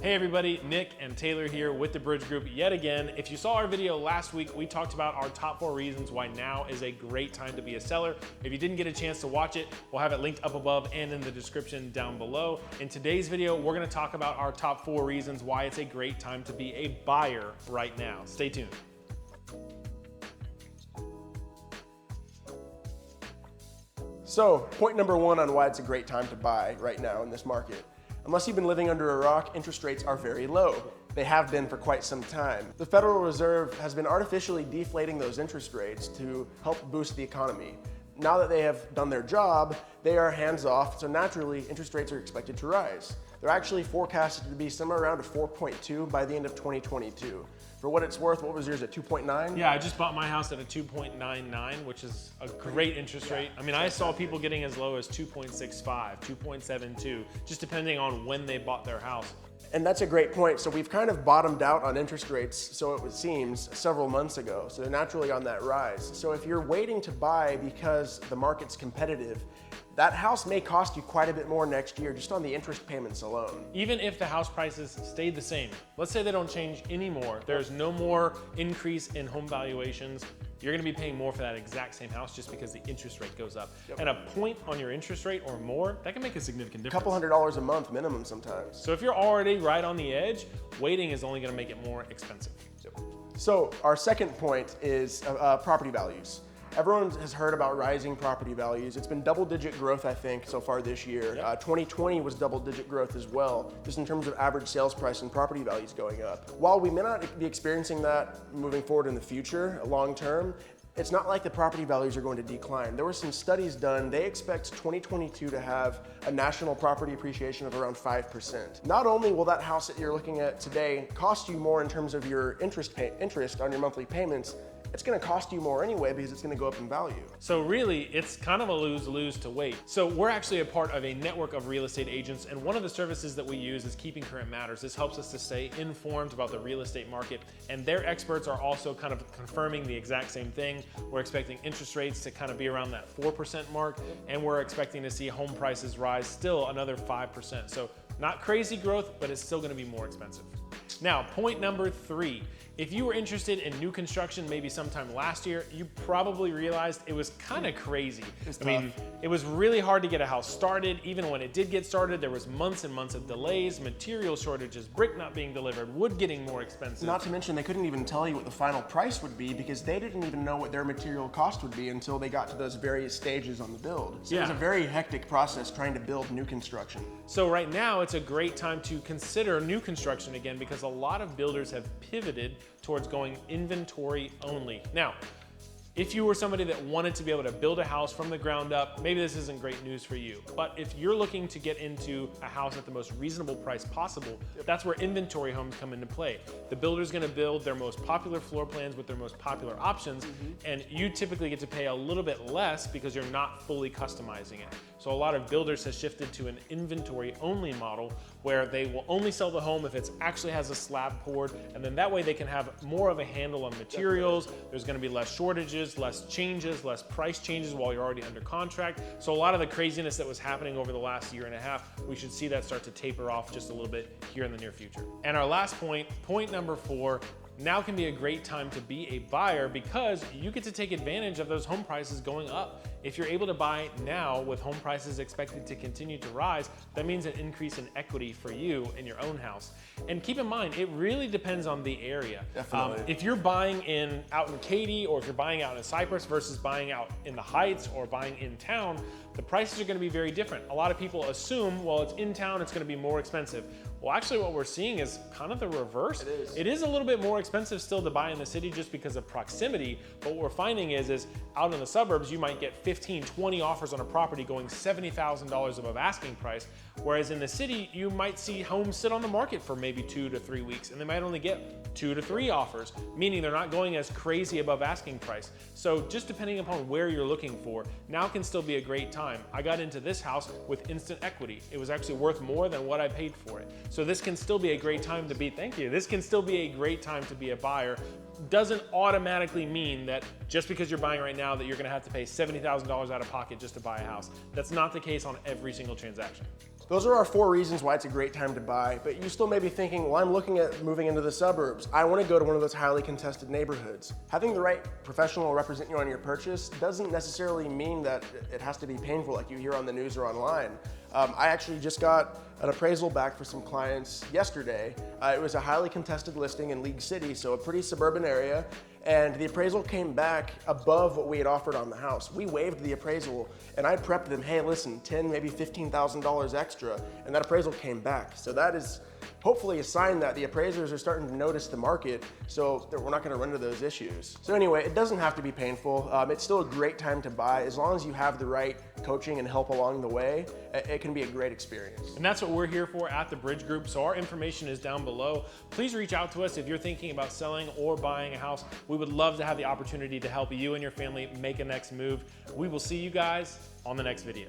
Hey everybody, Nick and Taylor here with the Bridge Group yet again. If you saw our video last week, we talked about our top 4 reasons why now is a great time to be a seller. If you didn't get a chance to watch it, we'll have it linked up above and in the description down below. In today's video, we're gonna talk about our top 4 reasons why it's a great time to be a buyer right now. Stay tuned. So, point number 1 on why it's a great time to buy right now in this market. Unless you've been living under a rock, interest rates are very low. They have been for quite some time. The Federal Reserve has been artificially deflating those interest rates to help boost the economy. Now that they have done their job, they are hands off, so naturally interest rates are expected to rise. They're actually forecasted to be somewhere around a 4.2 by the end of 2022. For what it's worth, what was yours at 2.9? Yeah, I just bought my house at a 2.99, which is a great interest rate. I mean, I saw people getting as low as 2.65, 2.72, just depending on when they bought their house. And that's a great point. So we've kind of bottomed out on interest rates, so it seems, several months ago. So they're naturally on that rise. So if you're waiting to buy because the market's competitive, that house may cost you quite a bit more next year just on the interest payments alone. Even if the house prices stayed the same, let's say they don't change anymore, there's no more increase in home valuations, you're gonna be paying more for that exact same house just because the interest rate goes up. Yep. And a point on your interest rate or more, that can make a significant difference. A couple $100 a month minimum sometimes. So if you're already right on the edge, waiting is only gonna make it more expensive. So our second point is property values. Everyone has heard about rising property values. It's been double-digit growth, I think, so far this year. Yep. 2020 was double-digit growth as well, just in terms of average sales price and property values going up. While we may not be experiencing that moving forward in the future, long term, it's not like the property values are going to decline. There were some studies done. They expect 2022 to have a national property appreciation of around 5%. Not only will that house that you're looking at today cost you more in terms of your interest on your monthly payments, it's gonna cost you more anyway because it's gonna go up in value. So really, it's kind of a lose-lose to wait. So we're actually a part of a network of real estate agents, and one of the services that we use is Keeping Current Matters. This helps us to stay informed about the real estate market, and their experts are also kind of confirming the exact same thing. We're expecting interest rates to kind of be around that 4% mark, and we're expecting to see home prices rise still another 5%. So not crazy growth, but it's still gonna be more expensive. Now, point number 3. If you were interested in new construction maybe sometime last year, you probably realized it was kind of crazy. I mean, it was really hard to get a house started. Even when it did get started, there was months and months of delays, material shortages, brick not being delivered, wood getting more expensive. Not to mention they couldn't even tell you what the final price would be because they didn't even know what their material cost would be until they got to those various stages on the build. So It was a very hectic process trying to build new construction. So right now, it's a great time to consider new construction again because a lot of builders have pivoted towards going inventory only. Now, if you were somebody that wanted to be able to build a house from the ground up, maybe this isn't great news for you. But if you're looking to get into a house at the most reasonable price possible, that's where inventory homes come into play. The builder's gonna build their most popular floor plans with their most popular options, and you typically get to pay a little bit less because you're not fully customizing it. So a lot of builders have shifted to an inventory only model where they will only sell the home if it actually has a slab poured, and then that way they can have more of a handle on materials. There's gonna be less shortages, less changes, less price changes while you're already under contract. So a lot of the craziness that was happening over the last year and a half, we should see that start to taper off just a little bit here in the near future. And our last point, point number 4, now can be a great time to be a buyer because you get to take advantage of those home prices going up. If you're able to buy now with home prices expected to continue to rise, that means an increase in equity for you in your own house. And keep in mind, it really depends on the area. Definitely. If you're buying out in Katy, or if you're buying out in Cypress versus buying out in the Heights or buying in town, the prices are gonna be very different. A lot of people assume, well, it's in town, it's gonna be more expensive. Well, actually what we're seeing is kind of the reverse. It is a little bit more expensive still to buy in the city just because of proximity, but what we're finding is out in the suburbs, you might get 15, 20 offers on a property going $70,000 above asking price, whereas in the city, you might see homes sit on the market for maybe 2 to 3 weeks, and they might only get 2 to 3 offers, meaning they're not going as crazy above asking price. So just depending upon where you're looking for, now can still be a great time. I got into this house with instant equity. It was actually worth more than what I paid for it. So this can still be a great time to be, thank you, this can still be a great time to be a buyer. Doesn't automatically mean that just because you're buying right now that you're gonna have to pay $70,000 out of pocket just to buy a house. That's not the case on every single transaction. those are our 4 reasons why it's a great time to buy, but you still may be thinking, well, I'm looking at moving into the suburbs. I want to go to one of those highly contested neighborhoods. Having the right professional represent you on your purchase doesn't necessarily mean that it has to be painful like you hear on the news or online. I actually just got an appraisal back for some clients yesterday. It was a highly contested listing in League City, so a pretty suburban area, and the appraisal came back above what we had offered on the house. We waived the appraisal, and I prepped them, hey, listen, $10,000, maybe $15,000 extra, and that appraisal came back. So that is hopefully a sign that the appraisers are starting to notice the market, so that we're not gonna run into those issues. So anyway, it doesn't have to be painful. It's still a great time to buy. As long as you have the right coaching and help along the way, it can be a great experience. And that's what we're here for at the Bridge Group. So our information is down below. Please reach out to us if you're thinking about selling or buying a house. We would love to have the opportunity to help you and your family make a next move. We will see you guys on the next video.